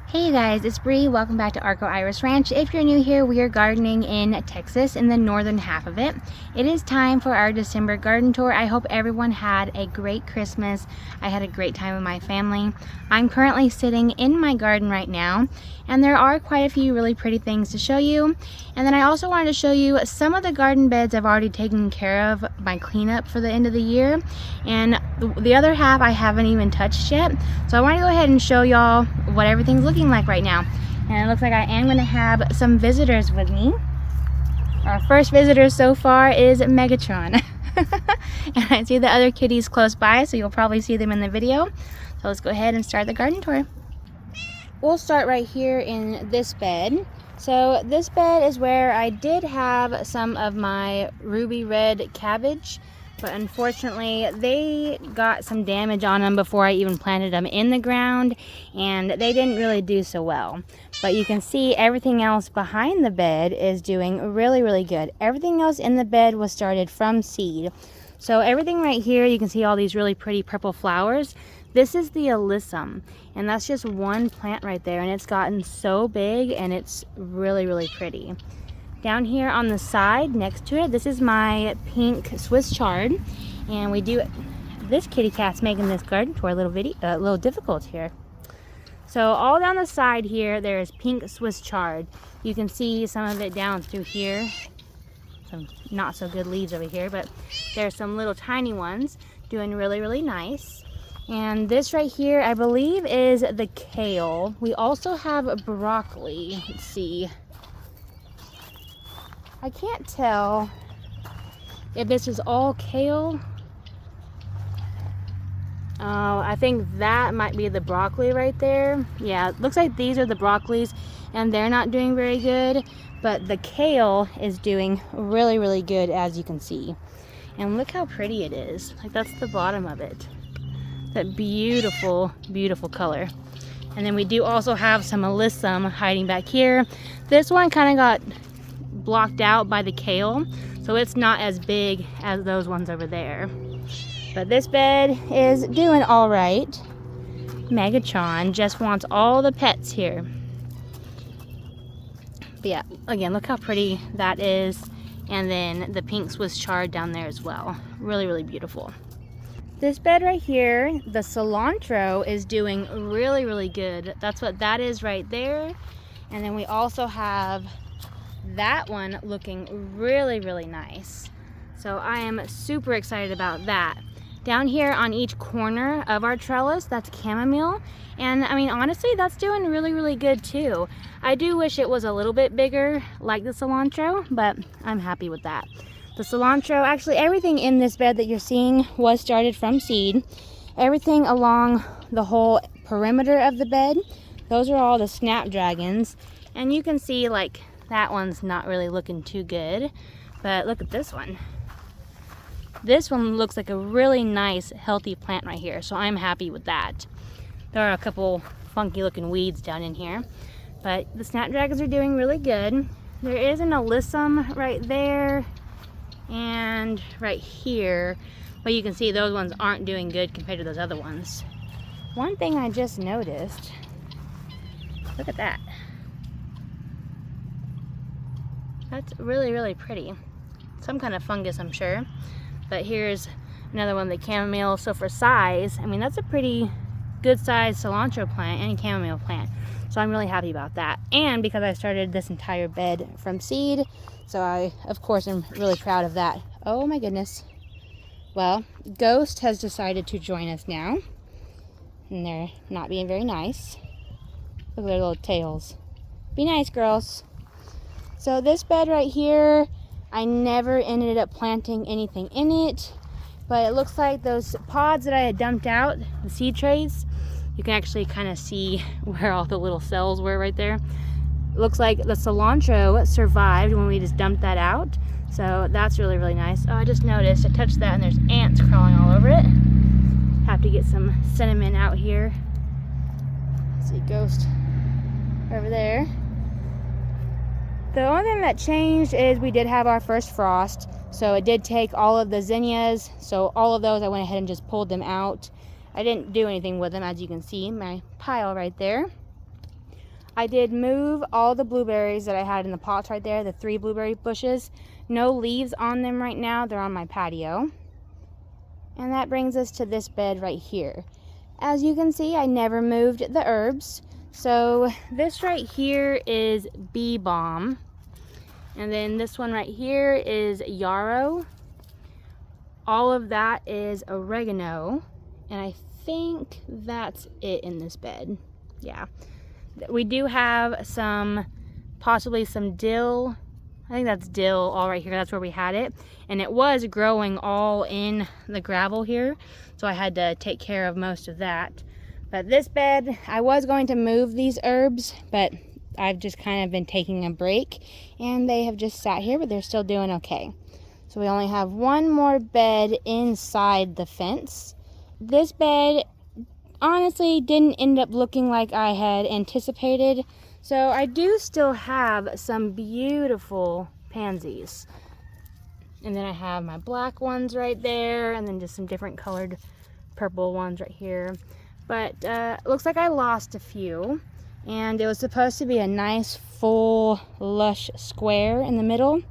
Hey guys, it's Bree. Welcome back to Arco Iris Ranch. If you're new here, we are gardening in Texas, in the northern half of it. It is time for our December garden tour. I hope everyone had a great Christmas. I had a great time with my family. I'm currently sitting in my garden right now, and there are quite a few really pretty things to show you. And then I also wanted to show you some of the garden beds I've already taken care of, my cleanup for the end of the year. And the other half I haven't even touched yet. So I want to go ahead and show y'all what everything's looking like right now. And it looks like I am going to have some visitors with me. Our first visitor so far is Megatron. And I see the other kitties close by, so you'll probably see them in the video. So let's go ahead and start the garden tour. We'll start right here in this bed. So this bed is where I did have some of my ruby red cabbage, but unfortunately they got some damage on them before I even planted them in the ground, and they didn't really do so well. But you can see everything else behind the bed is doing really good. Everything else in the bed was started from seed. So everything right here, you can see all these really pretty purple flowers. This is the alyssum, and that's just one plant right there, and it's gotten so big and it's really pretty. Down here on the side next to it, this is my pink Swiss chard, and we do, this kitty cat's making this garden tour a little difficult here. So all down the side here, there's pink Swiss chard. You can see some of it down through here. Some not so good leaves over here, but there's some little tiny ones doing really nice. And this right here, I believe, is the kale. We also have broccoli. Let's see. I can't tell if this is all kale. Oh, I think that might be the broccoli right there. Yeah, it looks like these are the broccolis, and they're not doing very good. But the kale is doing really good, as you can see. And look how pretty it is. Like, that's the bottom of it. That beautiful color. And then we do also have some alyssum hiding back here. This one kind of got blocked out by the kale, so it's not as big as those ones over there. But this bed is doing all right. Megatron just wants all the pets here. But yeah, again, look how pretty that is. And then the pink Swiss chard down there as well. Really beautiful. This bed right here, the cilantro, is doing really good. That's what that is right there. And then we also have that one looking really nice. So I am super excited about that. Down here on each corner of our trellis, that's chamomile. And I mean, honestly, that's doing really good too. I do wish it was a little bit bigger like the cilantro, but I'm happy with that. The cilantro, actually everything in this bed that you're seeing was started from seed. Everything along the whole perimeter of the bed, those are all the snapdragons. And you can see, like, that one's not really looking too good, but look at this one. This one looks like a really nice, healthy plant right here, so I'm happy with that. There are a couple funky looking weeds down in here, but the snapdragons are doing really good. There is an alyssum right there and right here, but you can see those ones aren't doing good compared to those other ones. One thing I just noticed, look at that. That's really pretty. Some kind of fungus, I'm sure. But here's another one, the chamomile. So for size, I mean, that's a pretty good sized cilantro plant and chamomile plant. So I'm really happy about that. And because I started this entire bed from seed, so I, of course, am really proud of that. Oh my goodness. Well, Ghost has decided to join us now. And they're not being very nice. Look at their little tails. Be nice, girls. So this bed right here, I never ended up planting anything in it, but it looks like those pods that I had dumped out, the seed trays, you can actually kind of see where all the little cells were right there. It looks like the cilantro survived when we just dumped that out, so that's really nice. Oh, I just noticed, I touched that and there's ants crawling all over over it. Have to get some cinnamon out here. See ghost over there. The only thing that changed is we did have our first frost, so it did take all of the zinnias. So all of those I went ahead and just pulled them out. I didn't do anything with them, as you can see, my pile right there. I did move all the blueberries that I had in the pots right there, the 3 blueberry bushes. No leaves on them right now, they're on my patio. And that brings us to this bed right here. As you can see, I never moved the herbs. So this right here is bee balm. And then this one right here is yarrow. All of that is oregano. And I think that's it in this bed. Yeah. We do have some, possibly some dill. I think that's dill all right here. That's where we had it. And it was growing all in the gravel here. So I had to take care of most of that. But this bed, I was going to move these herbs, but I've just kind of been taking a break. And they have just sat here, but they're still doing okay. So we only have one more bed inside the fence. This bed honestly didn't end up looking like I had anticipated. So I do still have some beautiful pansies. And then I have my black ones right there, and then just some different colored purple ones right here. But looks like I lost a few. And it was supposed to be a nice full lush square in the middle.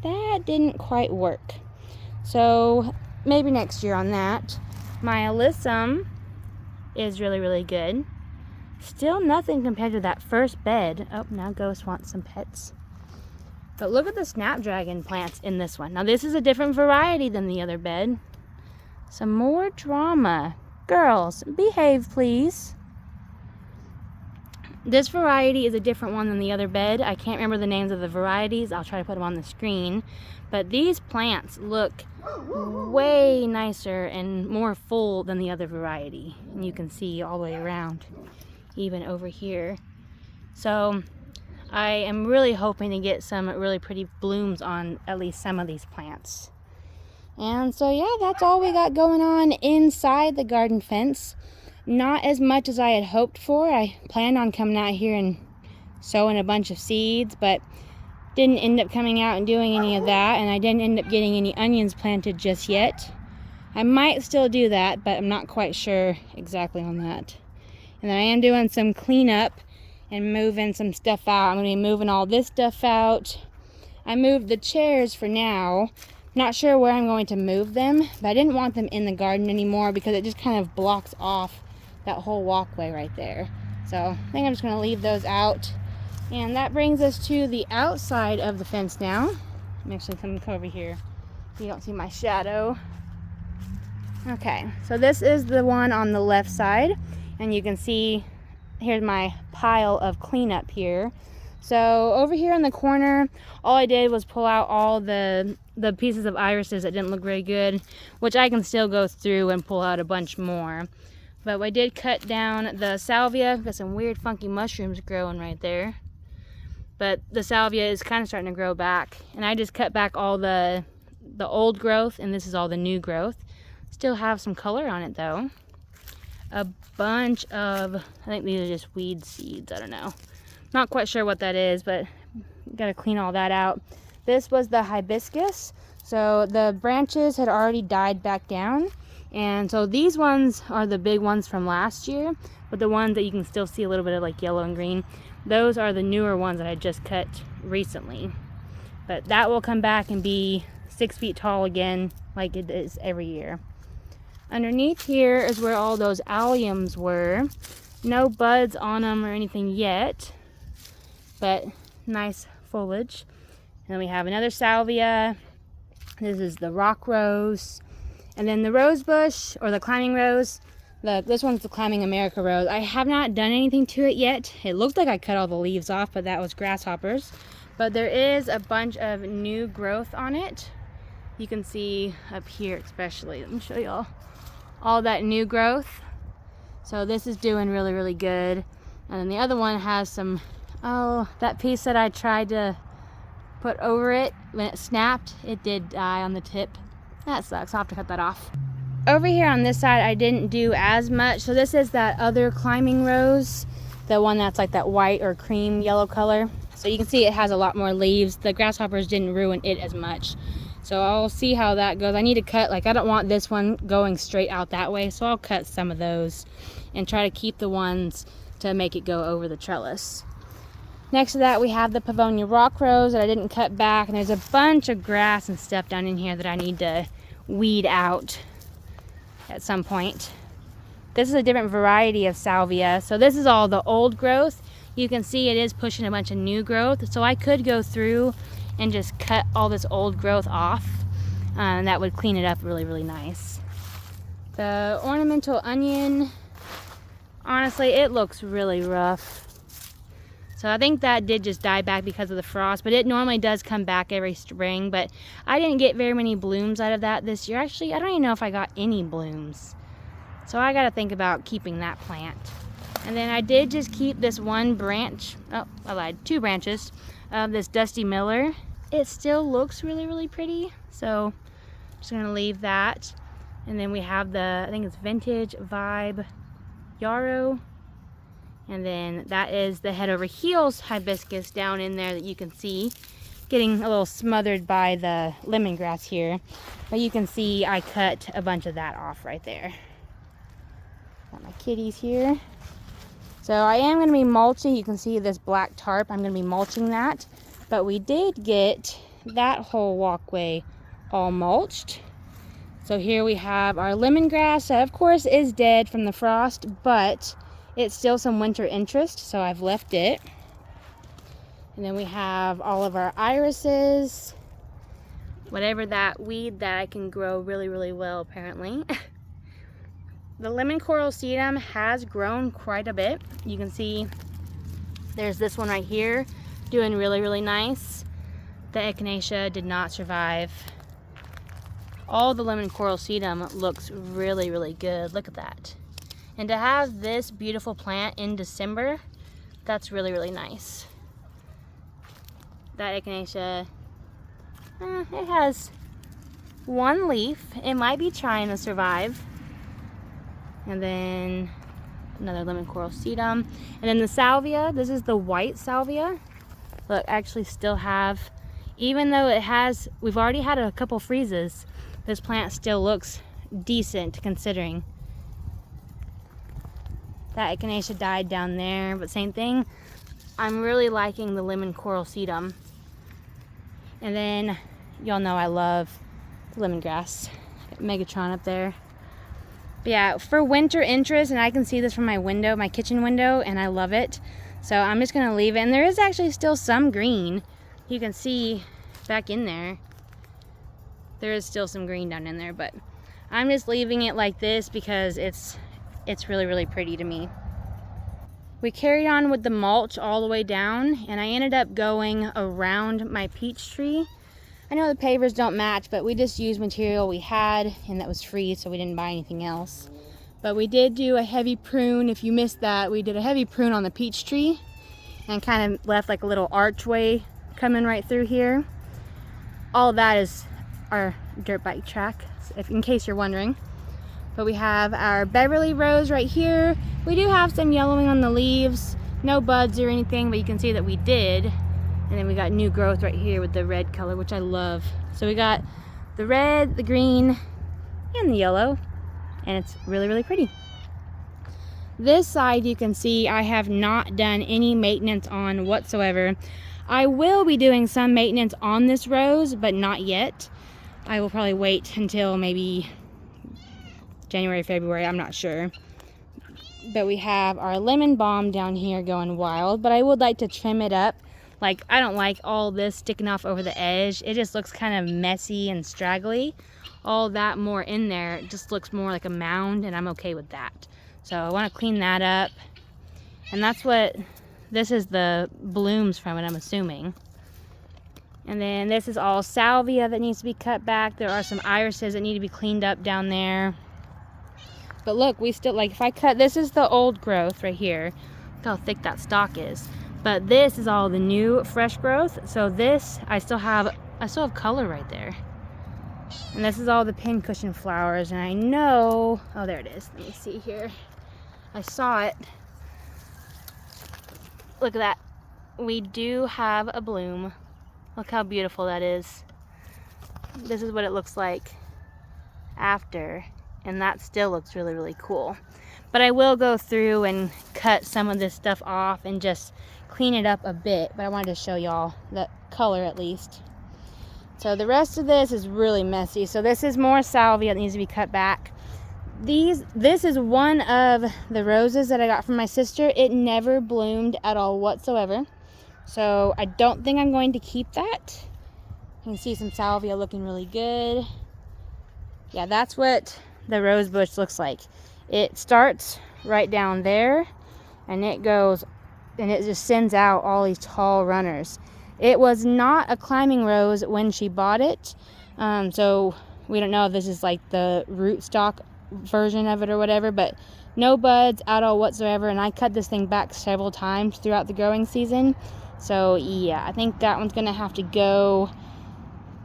That didn't quite work. So maybe next year on that. My alyssum is really, really good. Still nothing compared to that first bed. Oh, now Ghost wants some pets. But look at the snapdragon plants in this one. Now this is a different variety than the other bed. Some more drama. Girls, behave please. This variety is a different one than the other bed. I can't remember the names of the varieties. I'll try to put them on the screen. But these plants look way nicer and more full than the other variety. And you can see all the way around, even over here. So I am really hoping to get some really pretty blooms on at least some of these plants. And so yeah, that's all we got going on inside the garden fence. Not as much as I had hoped for. I planned on coming out here and sowing a bunch of seeds, but didn't end up coming out and doing any of that, and I didn't end up getting any onions planted just yet. I might still do that, but I'm not quite sure exactly on that. And then I am doing some cleanup and moving some stuff out. I'm going to be moving all this stuff out. I moved the chairs for now. Not sure where I'm going to move them, but I didn't want them in the garden anymore because it just kind of blocks off that whole walkway right there. So I think I'm just going to leave those out. And that brings us to the outside of the fence now. I'm actually coming over here so you don't see my shadow. Okay, so this is the one on the left side, and you can see here's my pile of cleanup here. So over here in the corner, all I did was pull out all the pieces of irises that didn't look very good, which I can still go through and pull out a bunch more. But I did cut down the salvia. Got some weird funky mushrooms growing right there. But the salvia is kind of starting to grow back. And I just cut back all the old growth, and this is all the new growth. Still have some color on it though. A bunch of, I think these are just weed seeds, I don't know. Not quite sure what that is, but gotta clean all that out. This was the hibiscus. So the branches had already died back down. And so these ones are the big ones from last year, but the ones that you can still see a little bit of like yellow and green, those are the newer ones that I just cut recently. But that will come back and be 6 feet tall again, like it is every year. Underneath here is where all those alliums were. No buds on them or anything yet, but nice foliage. And then we have another salvia. This is the rock rose. And then the rose bush, or the climbing rose, this one's the climbing America rose. I have not done anything to it yet. It looked like I cut all the leaves off, but that was grasshoppers. But there is a bunch of new growth on it. You can see up here especially. Let me show y'all all that new growth. So this is doing really, really good. And then the other one has some, oh, that piece that I tried to put over it, when it snapped, it did die on the tip. That sucks. I'll have to cut that off. Over here on this side, I didn't do as much. So this is that other climbing rose, the one that's like that white or cream yellow color. So you can see it has a lot more leaves. The grasshoppers didn't ruin it as much. So I'll see how that goes. I need to cut, like I don't want this one going straight out that way. So I'll cut some of those and try to keep the ones to make it go over the trellis. Next to that, we have the Pavonia rock rose that I didn't cut back. And there's a bunch of grass and stuff down in here that I need to weed out at some point. This is a different variety of salvia. So this is all the old growth. You can see it is pushing a bunch of new growth. So I could go through and just cut all this old growth off. And that would clean it up really, really nice. The ornamental onion, honestly, it looks really rough. So I think that did just die back because of the frost, but it normally does come back every spring. But I didn't get very many blooms out of that this year. Actually, I don't even know if I got any blooms. So I gotta think about keeping that plant. And then I did just keep this one branch, oh, I lied, 2 branches of this Dusty Miller. It still looks really, really pretty. So I'm just gonna leave that. And then we have the, I think it's Vintage Vibe Yarrow. And then that is the head over heels hibiscus down in there that you can see. Getting a little smothered by the lemongrass here. But you can see I cut a bunch of that off right there. Got my kitties here. So I am going to be mulching. You can see this black tarp. I'm going to be mulching that. But we did get that whole walkway all mulched. So here we have our lemongrass that of course is dead from the frost, but it's still some winter interest, so I've left it. And then we have all of our irises, whatever that weed that I can grow really, really well apparently. The lemon coral sedum has grown quite a bit. You can see there's this one right here doing really, really nice. The echinacea did not survive. All the lemon coral sedum looks really, really good. Look at that. And to have this beautiful plant in December, that's really, really nice. That echinacea, it has 1 leaf. It might be trying to survive. And then another lemon coral sedum. And then the salvia, this is the white salvia. Look, I actually still have, even though it has, we've already had a couple freezes, this plant still looks decent considering. That echinacea died down there, but same thing. I'm really liking the lemon coral sedum. And then, y'all know I love lemongrass. Megatron up there. But yeah, for winter interest, and I can see this from my window, my kitchen window, and I love it. So I'm just gonna leave it. And there is actually still some green. You can see back in there. There is still some green down in there, but I'm just leaving it like this because it's really, really pretty to me. We carried on with the mulch all the way down, and I ended up going around my peach tree. I know the pavers don't match, but we just used material we had, and that was free, so we didn't buy anything else. But we did do a heavy prune. If you missed that, we did a heavy prune on the peach tree and kind of left like a little archway coming right through here. All of that is our dirt bike track, in case you're wondering. But we have our Beverly Rose right here. We do have some yellowing on the leaves, no buds or anything, but you can see that we did. And then we got new growth right here with the red color, which I love. So we got the red, the green, and the yellow, and it's really, really pretty. This side you can see I have not done any maintenance on whatsoever. I will be doing some maintenance on this rose, but not yet. I will probably wait until maybe January, February, I'm not sure. But we have our lemon balm down here going wild, but I would like to trim it up. Like, I don't like all this sticking off over the edge. It just looks kind of messy and straggly. All that more in there, it just looks more like a mound, and I'm okay with that. So I want to clean that up. And that's what, this is the blooms from it, I'm assuming. And then this is all salvia that needs to be cut back. There are some irises that need to be cleaned up down there. But look, we still, like if I cut, this is the old growth right here. Look how thick that stalk is. But this is all the new fresh growth. So this, I still have color right there. And this is all the pincushion flowers, and I know, oh, there it is. Let me see here. I saw it. Look at that. We do have a bloom. Look how beautiful that is. This is what it looks like after, and that still looks really, really cool. But I will go through and cut some of this stuff off and just clean it up a bit, but I wanted to show y'all the color at least. So the rest of this is really messy. So this is more salvia that needs to be cut back. This is one of the roses that I got from my sister. It never bloomed at all whatsoever. So I don't think I'm going to keep that. You can see some salvia looking really good. Yeah, that's what the rose bush looks like. It starts right down there, and it goes, and it just sends out all these tall runners. It was not a climbing rose when she bought it, so we don't know if this is like the rootstock version of it or whatever, but no buds at all whatsoever. And I cut this thing back several times throughout the growing season, so yeah, I think that one's gonna have to go.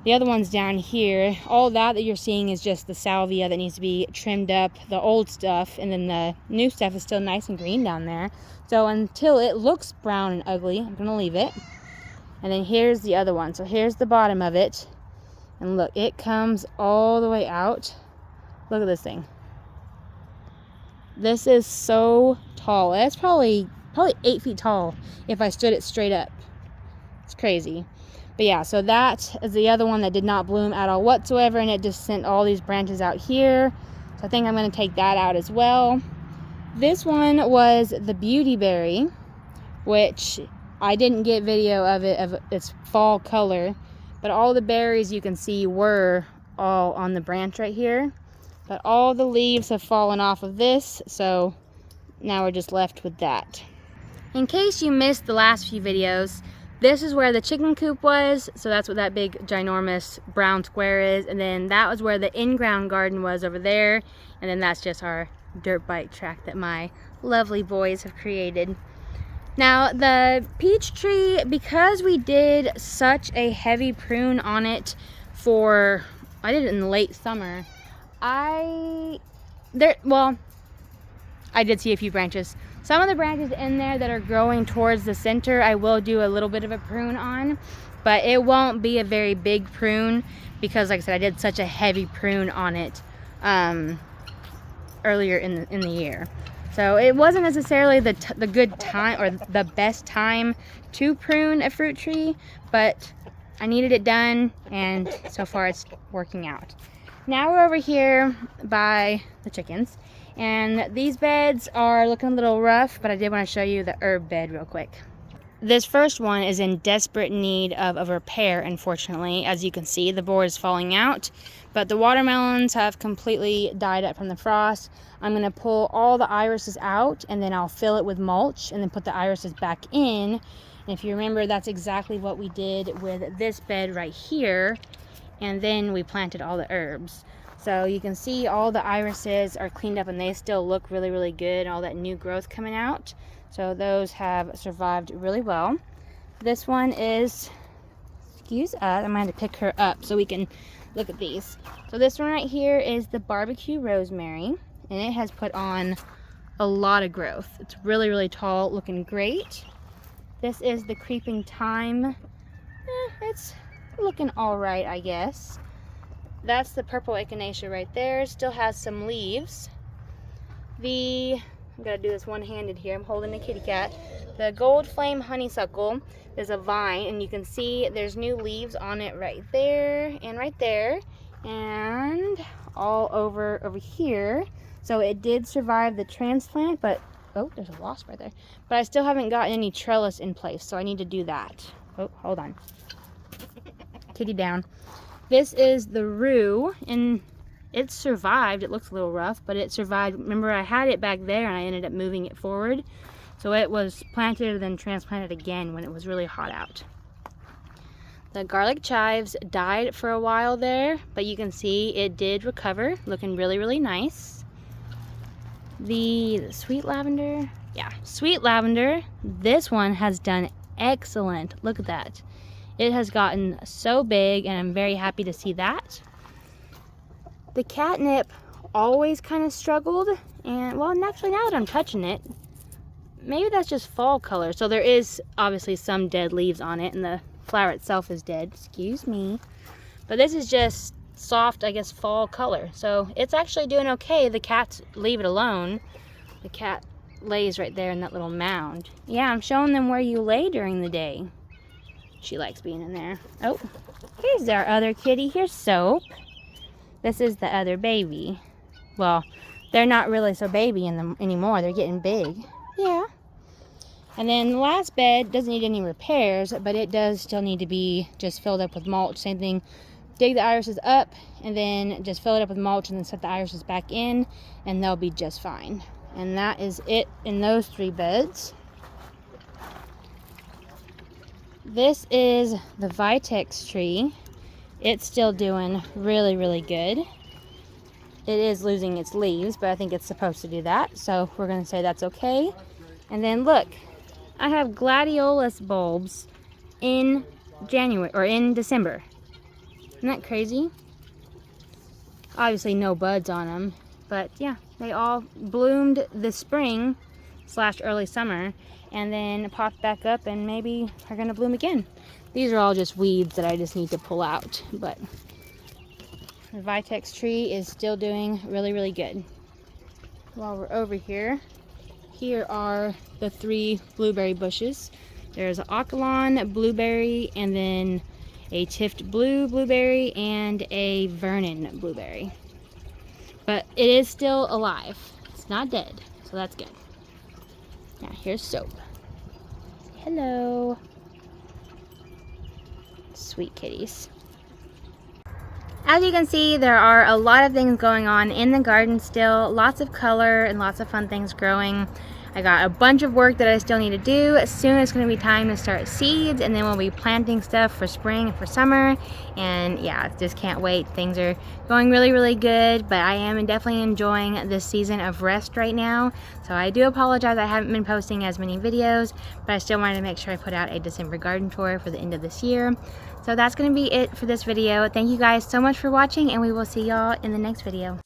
The other one's down here. All that you're seeing is just the salvia that needs to be trimmed up, the old stuff, and then the new stuff is still nice and green down there. So until it looks brown and ugly, I'm gonna leave it. And then here's the other one. So here's the bottom of it, and look, it comes all the way out. Look at this thing. This is so tall. It's probably 8 feet tall if I stood it straight up. It's crazy. But yeah, so that is the other one that did not bloom at all whatsoever, and it just sent all these branches out here. So I think I'm going to take that out as well. This one was the beauty berry, which I didn't get video of it, of its fall color, but all the berries you can see were all on the branch right here. But all the leaves have fallen off of this, so now we're just left with that. In case you missed the last few videos, this is where the chicken coop was, so that's what that big ginormous brown square is, and then that was where the in-ground garden was over there, and then that's just our dirt bike track that my lovely boys have created. Now the peach tree, because we did such a heavy prune on it I did it in the late summer, I did see a few branches. Some of the branches in there that are growing towards the center, I will do a little bit of a prune on, but it won't be a very big prune because, like I said, I did such a heavy prune on it earlier in the year. So it wasn't necessarily the good time or the best time to prune a fruit tree, but I needed it done, and so far it's working out. Now we're over here by the chickens. And these beds are looking a little rough, but I did want to show you the herb bed real quick. This first one is in desperate need of a repair, unfortunately. As you can see, the board is falling out, but the watermelons have completely died up from the frost. I'm going to pull all the irises out, and then I'll fill it with mulch, and then put the irises back in. And if you remember, that's exactly what we did with this bed right here, and then we planted all the herbs. So you can see all the irises are cleaned up, and they still look really, really good. All that new growth coming out. So those have survived really well. This one is, excuse us, I'm going to pick her up so we can look at these. So this one right here is the barbecue rosemary, and it has put on a lot of growth. It's really, really tall, looking great. This is the creeping thyme. It's looking all right, I guess. That's the purple echinacea right there. Still has some leaves. I'm gonna do this one-handed here. I'm holding a kitty cat. The gold flame honeysuckle is a vine, and you can see there's new leaves on it right there, and all over here. So it did survive the transplant, but oh, there's a wasp right there. But I still haven't gotten any trellis in place, so I need to do that. Oh, hold on. Kitty down. This is the rue, and it survived. It looks a little rough, but it survived. Remember, I had it back there, and I ended up moving it forward. So it was planted and then transplanted again when it was really hot out. The garlic chives died for a while there, but you can see it did recover, looking really, really nice. The sweet lavender, yeah, sweet lavender. This one has done excellent. Look at that. It has gotten so big, and I'm very happy to see that. The catnip always kind of struggled, and well, actually now that I'm touching it, maybe that's just fall color. So there is obviously some dead leaves on it, and the flower itself is dead. Excuse me. But this is just soft, I guess, fall color. So it's actually doing okay. The cats leave it alone. The cat lays right there in that little mound. Yeah, I'm showing them where you lay during the day. She likes being in there. Oh, here's our other kitty. Here's Soap. This is the other baby. Well, they're not really so baby in them anymore. They're getting big. Yeah. And then the last bed doesn't need any repairs, but it does still need to be just filled up with mulch. Same thing. Dig the irises up and then just fill it up with mulch and then set the irises back in, and they'll be just fine. And that is it in those 3 beds. This is the Vitex tree. It's still doing really, really good. It is losing its leaves, but I think it's supposed to do that, so we're going to say that's okay. And then look, I have gladiolus bulbs in January or in December. Isn't that crazy? Obviously no buds on them, but yeah, they all bloomed this spring / early summer and then popped back up and maybe are gonna bloom again. These are all just weeds that I just need to pull out, but the Vitex tree is still doing really, really good. While we're over here, here are the 3 blueberry bushes. There's an Aquiline blueberry, and then a Tift blue blueberry, and a Vernon blueberry. But it is still alive. It's not dead, so that's good. Now here's Soap. Hello. Sweet kitties. As you can see, there are a lot of things going on in the garden still. Lots of color and lots of fun things growing. I got a bunch of work that I still need to do. Soon it's going to be time to start seeds, and then we'll be planting stuff for spring and for summer. And yeah, I just can't wait. Things are going really, really good, but I am definitely enjoying this season of rest right now. So I do apologize I haven't been posting as many videos, but I still wanted to make sure I put out a December garden tour for the end of this year. So that's going to be it for this video. Thank you guys so much for watching, and we will see y'all in the next video.